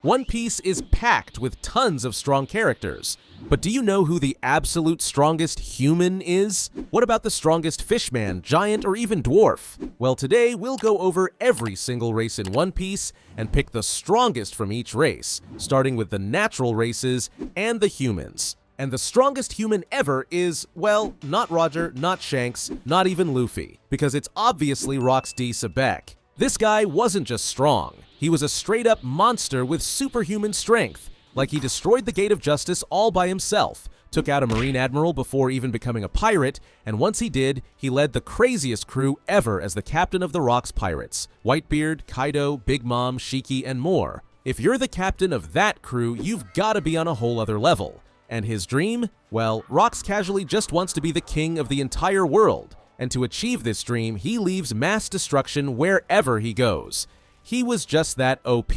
One Piece is packed with tons of strong characters. But do you know who the absolute strongest human is? What about the strongest fishman, giant, or even dwarf? Well, today we'll go over every single race in One Piece and pick the strongest from each race, starting with the natural races and the humans. And the strongest human ever is, well, not Roger, not Shanks, not even Luffy, because it's obviously Rocks D. This guy wasn't just strong, he was a straight-up monster with superhuman strength. Like, he destroyed the Gate of Justice all by himself, took out a Marine Admiral before even becoming a pirate, and once he did, he led the craziest crew ever as the captain of the Rocks Pirates. Whitebeard, Kaido, Big Mom, Shiki, and more. If you're the captain of that crew, you've gotta be on a whole other level. And his dream? Well, Rocks casually just wants to be the king of the entire world. And to achieve this dream, he leaves mass destruction wherever he goes. He was just that OP.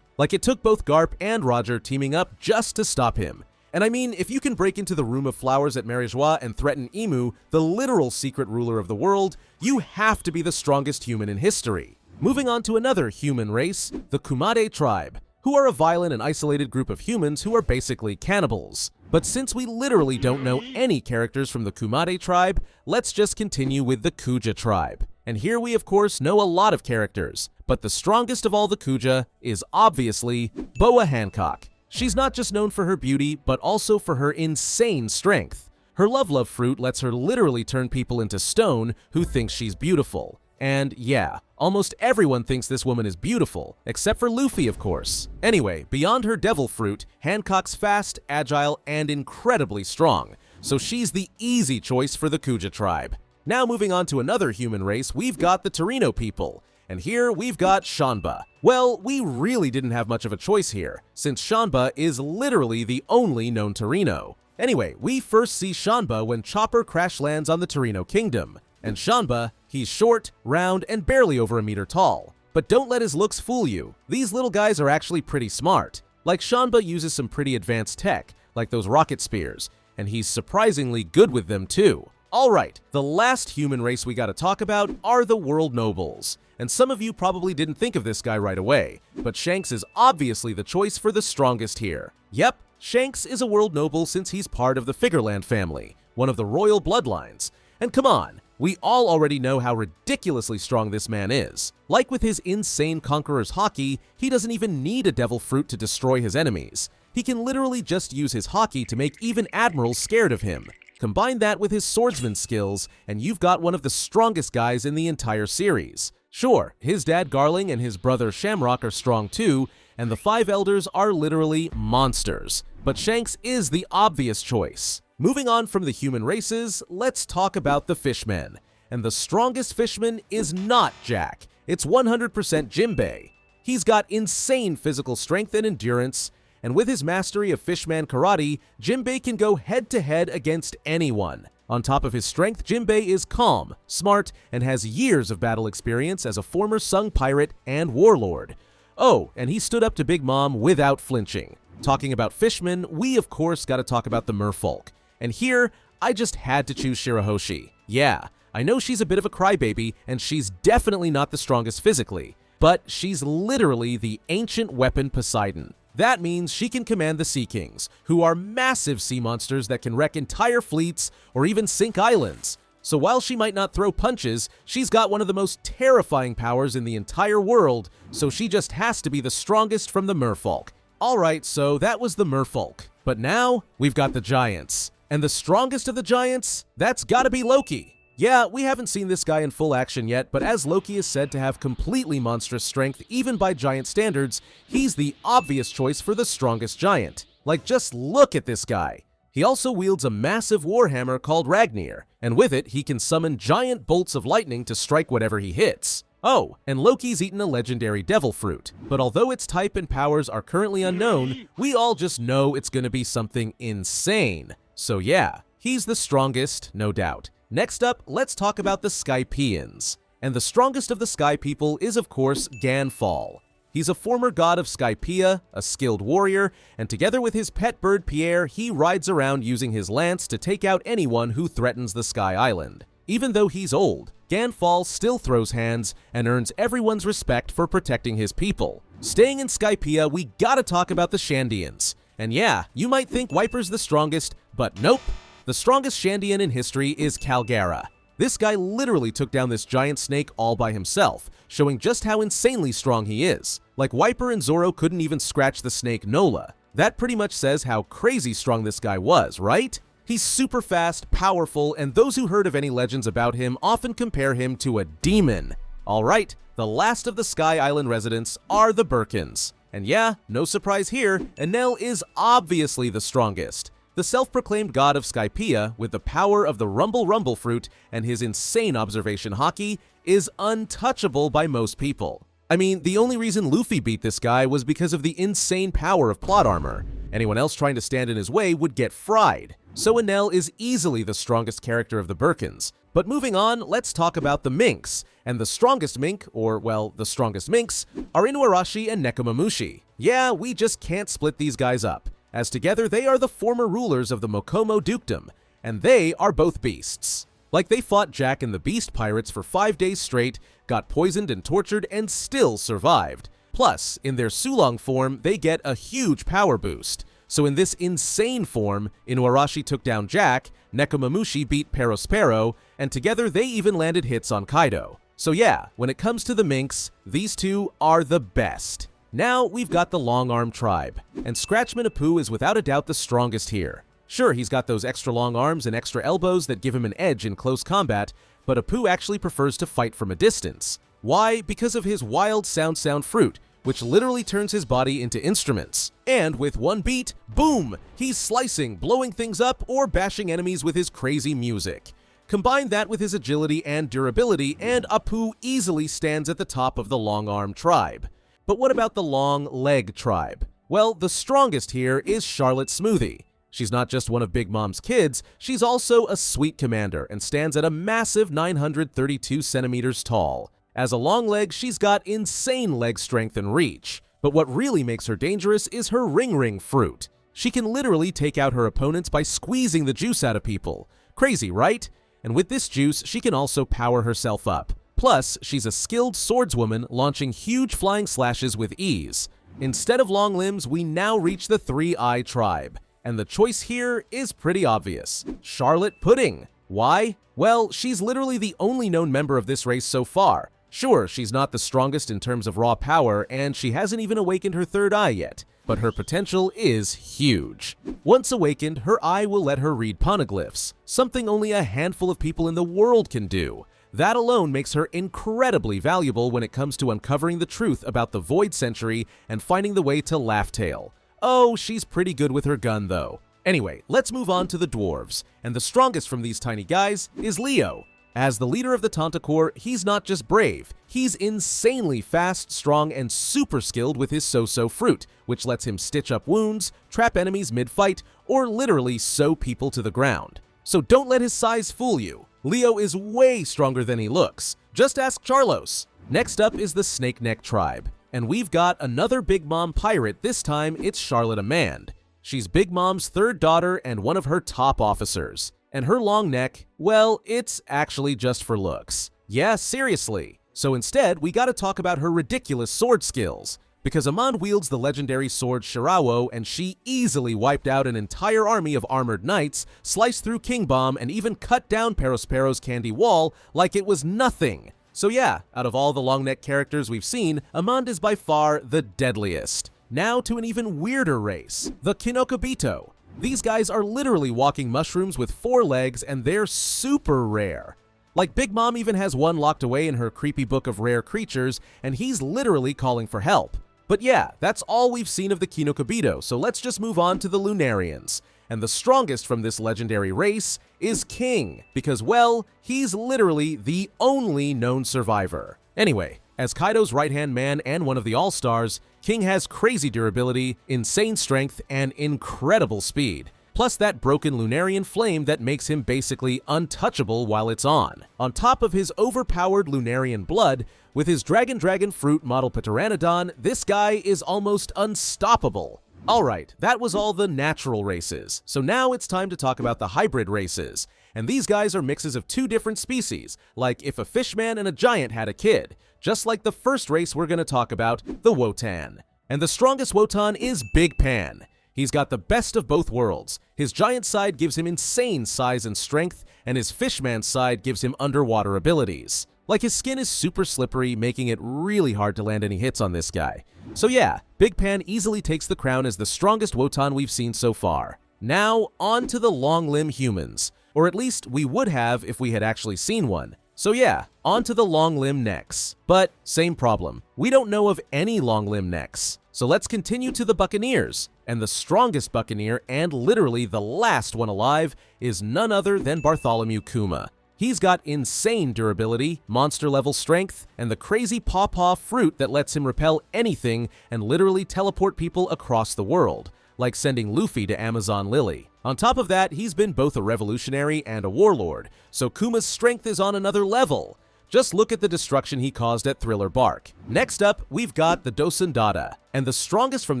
Like, it took both Garp and Roger teaming up just to stop him. And I mean, if you can break into the Room of Flowers at Merurolk and threaten Imu, the literal secret ruler of the world, you have to be the strongest human in history. Moving on to another human race, the Kumade tribe, who are a violent and isolated group of humans who are basically cannibals. But since we literally don't know any characters from the Kumade tribe, let's just continue with the Kuja tribe. And here we of course know a lot of characters, but the strongest of all the Kuja is obviously Boa Hancock. She's not just known for her beauty, but also for her insane strength. Her love fruit lets her literally turn people into stone who think she's beautiful. And yeah, almost everyone thinks this woman is beautiful, except for Luffy, of course. Anyway, beyond her devil fruit, Hancock's fast, agile, and incredibly strong, so she's the easy choice for the Kuja tribe. Now moving on to another human race, we've got the Torino people, and here we've got Shamba. Well, we really didn't have much of a choice here, since Shamba is literally the only known Torino. Anyway, we first see Shamba when Chopper crash lands on the Torino Kingdom. And Shamba, he's short, round, and barely over a meter tall. But don't let his looks fool you. These little guys are actually pretty smart. Like, Shamba uses some pretty advanced tech, like those rocket spears, and he's surprisingly good with them too. Alright, the last human race we gotta talk about are the World Nobles. And some of you probably didn't think of this guy right away, but Shanks is obviously the choice for the strongest here. Yep, Shanks is a World Noble since he's part of the Figureland family, one of the royal bloodlines. And come on, we all already know how ridiculously strong this man is. Like with his insane Conqueror's Haki, he doesn't even need a devil fruit to destroy his enemies. He can literally just use his Haki to make even admirals scared of him. Combine that with his swordsman skills, and you've got one of the strongest guys in the entire series. Sure, his dad Garling and his brother Shamrock are strong too, and the Five Elders are literally monsters. But Shanks is the obvious choice. Moving on from the human races, let's talk about the Fishmen. And the strongest Fishman is not Jack, it's 100% Jinbe. He's got insane physical strength and endurance, and with his mastery of Fishman Karate, Jinbe can go head-to-head against anyone. On top of his strength, Jinbe is calm, smart, and has years of battle experience as a former Sung pirate and warlord. Oh, and he stood up to Big Mom without flinching. Talking about Fishmen, we of course gotta talk about the Merfolk. And here, I just had to choose Shirahoshi. Yeah, I know she's a bit of a crybaby, and she's definitely not the strongest physically, but she's literally the ancient weapon Poseidon. That means she can command the Sea Kings, who are massive sea monsters that can wreck entire fleets or even sink islands. So while she might not throw punches, she's got one of the most terrifying powers in the entire world, so she just has to be the strongest from the Merfolk. Alright, so that was the Merfolk. But now, we've got the Giants. And the strongest of the Giants? That's gotta be Loki. Yeah, we haven't seen this guy in full action yet, but as Loki is said to have completely monstrous strength even by giant standards, he's the obvious choice for the strongest giant. Like, just look at this guy. He also wields a massive warhammer called Ragnir, and with it, he can summon giant bolts of lightning to strike whatever he hits. Oh, and Loki's eaten a legendary devil fruit, but although its type and powers are currently unknown, we all just know it's gonna be something insane. So yeah, he's the strongest, no doubt. Next up, let's talk about the Skypians. And the strongest of the Sky People is of course Ganfall. He's a former god of Skypea, a skilled warrior, and together with his pet bird Pierre, he rides around using his lance to take out anyone who threatens the Sky Island. Even though he's old, Ganfall still throws hands and earns everyone's respect for protecting his people. Staying in Skypiea, we gotta talk about the Chandians. And yeah, you might think Wiper's the strongest, but nope. The strongest Chandian in history is Calgara. This guy literally took down this giant snake all by himself, showing just how insanely strong he is. Like Wiper and Zoro couldn't even scratch the snake Nola. That pretty much says how crazy strong this guy was, right? He's super fast, powerful, and those who heard of any legends about him often compare him to a demon. Alright, the last of the Sky Island residents are the Birkens. And yeah, no surprise here, Enel is obviously the strongest. The self-proclaimed god of Skypiea, with the power of the Rumble fruit and his insane observation haki, is untouchable by most people. I mean, the only reason Luffy beat this guy was because of the insane power of plot armor. Anyone else trying to stand in his way would get fried. So Enel is easily the strongest character of the Birkens. But moving on, let's talk about the Minks. And the strongest Mink, or well, the strongest Minks, are Inuarashi and Nekomamushi. Yeah, we just can't split these guys up, as together they are the former rulers of the Mokomo Dukedom, and they are both beasts. Like, they fought Jack and the Beast Pirates for 5 days straight, got poisoned and tortured, and still survived. Plus, in their Sulong form, they get a huge power boost. So in this insane form, Inuarashi took down Jack, Nekomamushi beat Perospero, and together they even landed hits on Kaido. So yeah, when it comes to the Minks, these two are the best. Now we've got the Long Arm tribe, and Scratchman Apoo is without a doubt the strongest here. Sure, he's got those extra long arms and extra elbows that give him an edge in close combat, but Apoo actually prefers to fight from a distance. Why? Because of his wild sound fruit, which literally turns his body into instruments. And with one beat, boom, he's slicing, blowing things up, or bashing enemies with his crazy music. Combine that with his agility and durability, and Apoo easily stands at the top of the Long Arm tribe. But what about the Long Leg tribe? Well, the strongest here is Charlotte Smoothie. She's not just one of Big Mom's kids, she's also a sweet commander and stands at a massive 932 centimeters tall. As a long leg, she's got insane leg strength and reach. But what really makes her dangerous is her ring fruit. She can literally take out her opponents by squeezing the juice out of people. Crazy, right? And with this juice, she can also power herself up. Plus, she's a skilled swordswoman launching huge flying slashes with ease. Instead of long limbs, we now reach the 3-Eye tribe. And the choice here is pretty obvious. Charlotte Pudding. Why? Well, she's literally the only known member of this race so far. Sure, she's not the strongest in terms of raw power, and she hasn't even awakened her third eye yet, but her potential is huge. Once awakened, her eye will let her read poneglyphs, something only a handful of people in the world can do. That alone makes her incredibly valuable when it comes to uncovering the truth about the Void Century and finding the way to Laugh-Tale. Oh, she's pretty good with her gun though. Anyway, let's move on to the dwarves, and the strongest from these tiny guys is Leo. As the leader of the Tantakor, he's not just brave, he's insanely fast, strong, and super skilled with his So-So fruit, which lets him stitch up wounds, trap enemies mid-fight, or literally sew people to the ground. So don't let his size fool you. Leo is way stronger than he looks. Just ask Charlos. Next up is the Snake Neck tribe, and we've got another Big Mom pirate. This time it's Charlotte Amand. She's Big Mom's third daughter and one of her top officers. And her long neck, well, it's actually just for looks. Yeah, seriously. So instead, we gotta talk about her ridiculous sword skills. Because Amand wields the legendary sword Shirawo, and she easily wiped out an entire army of armored knights, sliced through King Bomb, and even cut down Perospero's candy wall like it was nothing. So yeah, out of all the long neck characters we've seen, Amand is by far the deadliest. Now to an even weirder race, the Kinokobito. These guys are literally walking mushrooms with 4 legs, and they're super rare. Like, Big Mom even has one locked away in her creepy book of rare creatures, and he's literally calling for help. But yeah, that's all we've seen of the Kinokobito, so let's just move on to the Lunarians. And the strongest from this legendary race is King, because, well, he's literally the only known survivor. Anyway, as Kaido's right-hand man and one of the All-Stars, King has crazy durability, insane strength, and incredible speed. Plus that broken Lunarian flame that makes him basically untouchable while it's on. On top of his overpowered Lunarian blood, with his Dragon fruit model Pteranodon, this guy is almost unstoppable. Alright, that was all the natural races, so now it's time to talk about the hybrid races. And these guys are mixes of two different species, like if a fishman and a giant had a kid, just like the first race we're going to talk about, the Wotan. And the strongest Wotan is Big Pan. He's got the best of both worlds. His giant side gives him insane size and strength, and his fishman side gives him underwater abilities. Like, his skin is super slippery, making it really hard to land any hits on this guy. So yeah, Big Pan easily takes the crown as the strongest Wotan we've seen so far. Now, on to the long-limb humans. Or at least we would have if we had actually seen one. So yeah, on to the long-limb necks. But same problem. We don't know of any long-limb necks. So let's continue to the Buccaneers. And the strongest Buccaneer, and literally the last one alive, is none other than Bartholomew Kuma. He's got insane durability, monster-level strength, and the crazy pawpaw fruit that lets him repel anything and literally teleport people across the world, like sending Luffy to Amazon Lily. On top of that, he's been both a revolutionary and a warlord, so Kuma's strength is on another level. Just look at the destruction he caused at Thriller Bark. Next up, we've got the Dosandada, and the strongest from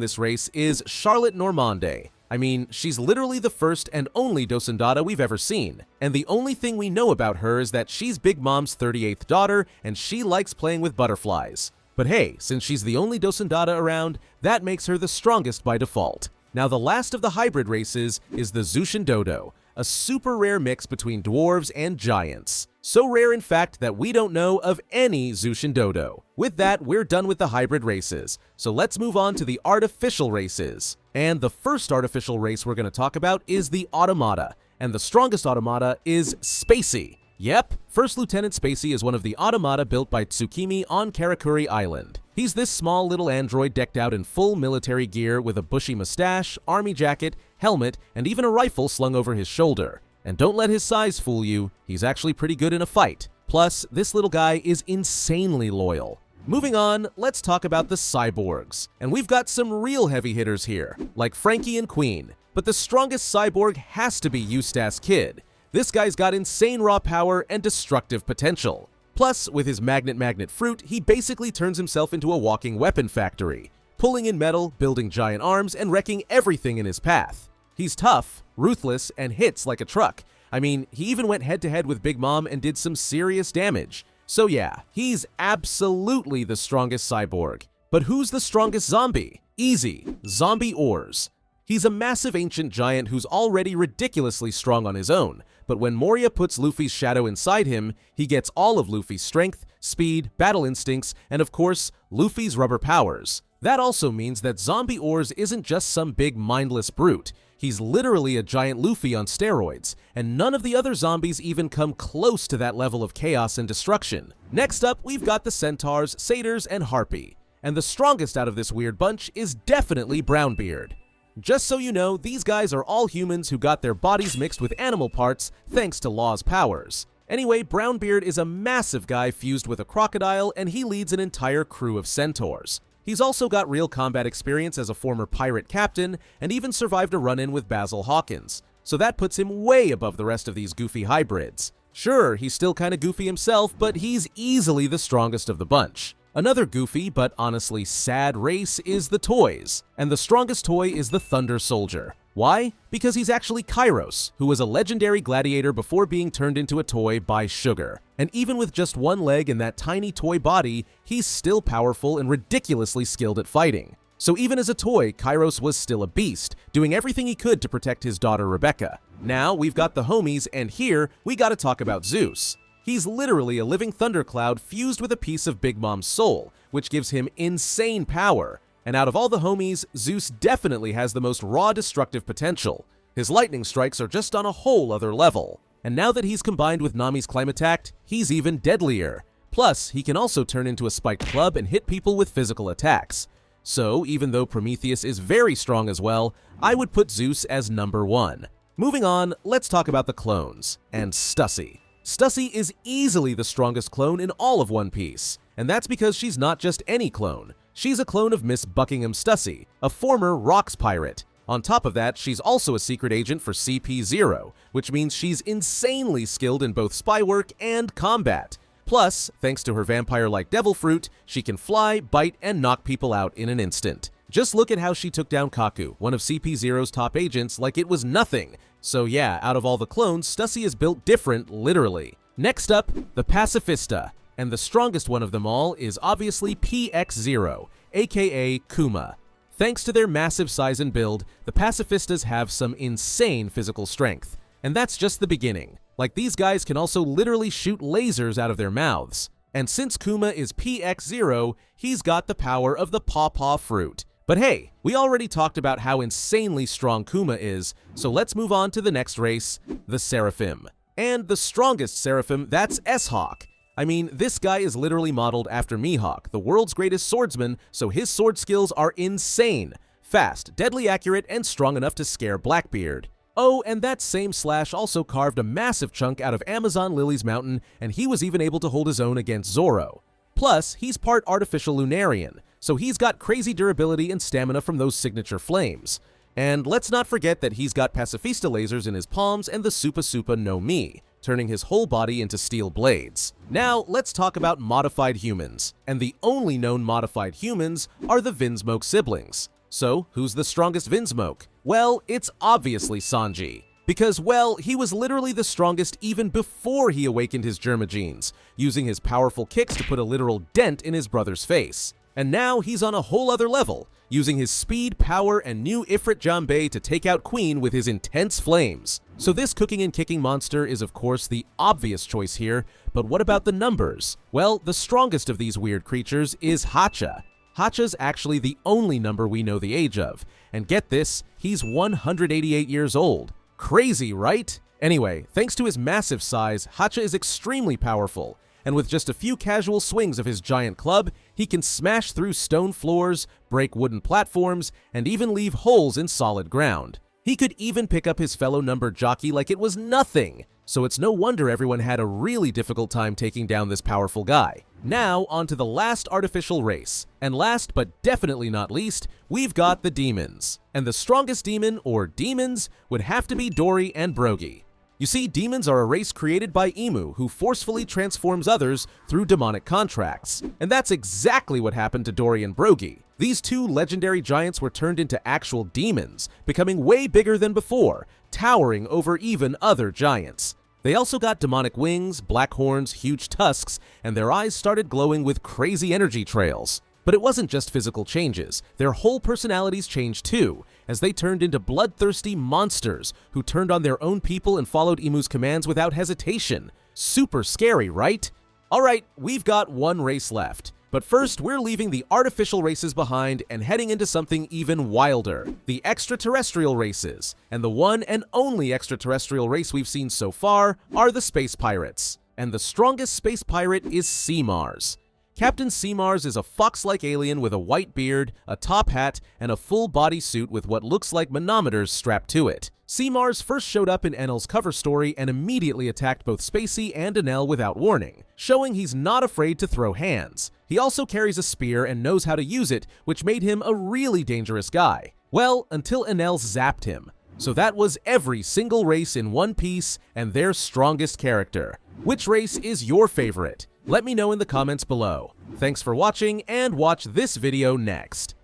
this race is Charlotte Normande. I mean, she's literally the first and only Dosandada we've ever seen, and the only thing we know about her is that she's Big Mom's 38th daughter and she likes playing with butterflies. But hey, since she's the only Dosandada around, that makes her the strongest by default. Now, the last of the hybrid races is the Zushin Dodo, a super rare mix between dwarves and giants. So rare, in fact, that we don't know of any Zushin Dodo. With that, we're done with the hybrid races, so let's move on to the artificial races. And the first artificial race we're going to talk about is the Automata, and the strongest Automata is Spacey. Yep, First Lieutenant Spacey is one of the Automata built by Tsukimi on Karakuri Island. He's this small little android decked out in full military gear with a bushy mustache, army jacket, helmet, and even a rifle slung over his shoulder. And don't let his size fool you, he's actually pretty good in a fight. Plus, this little guy is insanely loyal. Moving on, let's talk about the cyborgs. And we've got some real heavy hitters here, like Franky and Queen. But the strongest cyborg has to be Eustace Kid. This guy's got insane raw power and destructive potential. Plus, with his magnet fruit, he basically turns himself into a walking weapon factory, pulling in metal, building giant arms, and wrecking everything in his path. He's tough, ruthless, and hits like a truck. I mean, he even went head-to-head with Big Mom and did some serious damage. So yeah, he's absolutely the strongest cyborg. But who's the strongest zombie? Easy, Zombie Oars. He's a massive ancient giant who's already ridiculously strong on his own, but when Moria puts Luffy's shadow inside him, he gets all of Luffy's strength, speed, battle instincts, and of course, Luffy's rubber powers. That also means that Zombie Oars isn't just some big mindless brute. He's literally a giant Luffy on steroids, and none of the other zombies even come close to that level of chaos and destruction. Next up, we've got the Centaurs, Satyrs, and Harpy. And the strongest out of this weird bunch is definitely Brownbeard. Just so you know, these guys are all humans who got their bodies mixed with animal parts thanks to Law's powers. Anyway, Brownbeard is a massive guy fused with a crocodile, and he leads an entire crew of centaurs. He's also got real combat experience as a former pirate captain, and even survived a run-in with Basil Hawkins, so that puts him way above the rest of these goofy hybrids. Sure, he's still kinda goofy himself, but he's easily the strongest of the bunch. Another goofy, but honestly sad race is the Toys, and the strongest toy is the Thunder Soldier. Why? Because he's actually Kairos, who was a legendary gladiator before being turned into a toy by Sugar. And even with just one leg and that tiny toy body, he's still powerful and ridiculously skilled at fighting. So even as a toy, Kairos was still a beast, doing everything he could to protect his daughter Rebecca. Now we've got the homies, and here we gotta talk about Zeus. He's literally a living thundercloud fused with a piece of Big Mom's soul, which gives him insane power. And out of all the homies, Zeus definitely has the most raw destructive potential. His lightning strikes are just on a whole other level. And now that he's combined with Nami's Climattact, he's even deadlier. Plus, he can also turn into a spiked club and hit people with physical attacks. So, even though Prometheus is very strong as well, I would put Zeus as number 1. Moving on, let's talk about the clones, and Stussy. Stussy is easily the strongest clone in all of One Piece, and that's because she's not just any clone. She's a clone of Miss Buckingham Stussy, a former Rocks pirate. On top of that, she's also a secret agent for CP0, which means she's insanely skilled in both spy work and combat. Plus, thanks to her vampire-like devil fruit, she can fly, bite, and knock people out in an instant. Just look at how she took down Kaku, one of CP0's top agents, like it was nothing. So yeah, out of all the clones, Stussy is built different, literally. Next up, the Pacifista, and the strongest one of them all is obviously PX0, aka Kuma. Thanks to their massive size and build, the Pacifistas have some insane physical strength. And that's just the beginning. Like, these guys can also literally shoot lasers out of their mouths. And since Kuma is PX0, he's got the power of the Pawpaw Fruit. But hey, we already talked about how insanely strong Kuma is, so let's move on to the next race, the Seraphim. And the strongest Seraphim, that's S-Hawk. I mean, this guy is literally modeled after Mihawk, the world's greatest swordsman, so his sword skills are insane. Fast, deadly accurate, and strong enough to scare Blackbeard. Oh, and that same Slash also carved a massive chunk out of Amazon Lily's mountain, and he was even able to hold his own against Zoro. Plus, he's part artificial Lunarian, so he's got crazy durability and stamina from those signature flames. And let's not forget that he's got Pacifista lasers in his palms and the Supa Supa no Mi, turning his whole body into steel blades. Now, let's talk about modified humans. And the only known modified humans are the Vinsmoke siblings. So, who's the strongest Vinsmoke? Well, it's obviously Sanji. Because, well, he was literally the strongest even before he awakened his Germa genes, using his powerful kicks to put a literal dent in his brother's face. And now he's on a whole other level, using his speed, power, and new Ifrit Jinbe to take out Queen with his intense flames. So this cooking and kicking monster is of course the obvious choice here, but what about the numbers? Well, the strongest of these weird creatures is Hacha. Hacha's actually the only number we know the age of, and get this, he's 188 years old. Crazy, right? Anyway, thanks to his massive size, Hacha is extremely powerful, and with just a few casual swings of his giant club, he can smash through stone floors, break wooden platforms, and even leave holes in solid ground. He could even pick up his fellow number jockey like it was nothing, so it's no wonder everyone had a really difficult time taking down this powerful guy. Now, on to the last artificial race, and last but definitely not least, we've got the demons. And the strongest demon, or demons, would have to be Dory and Brogy. You see, demons are a race created by Emu who forcefully transforms others through demonic contracts. And that's exactly what happened to Dory and Brogy. These two legendary giants were turned into actual demons, becoming way bigger than before, towering over even other giants. They also got demonic wings, black horns, huge tusks, and their eyes started glowing with crazy energy trails. But it wasn't just physical changes, their whole personalities changed too, as they turned into bloodthirsty monsters who turned on their own people and followed Emu's commands without hesitation. Super scary, right? Alright, we've got one race left. But first, we're leaving the artificial races behind and heading into something even wilder, the extraterrestrial races. And the one and only extraterrestrial race we've seen so far are the space pirates. And the strongest space pirate is Seamars. Captain Seamars is a fox-like alien with a white beard, a top hat, and a full body suit with what looks like manometers strapped to it. Seamars first showed up in Enel's cover story and immediately attacked both Spacey and Enel without warning, showing he's not afraid to throw hands. He also carries a spear and knows how to use it, which made him a really dangerous guy. Well, until Enel zapped him. So that was every single race in One Piece and their strongest character. Which race is your favorite? Let me know in the comments below. Thanks for watching, and watch this video next.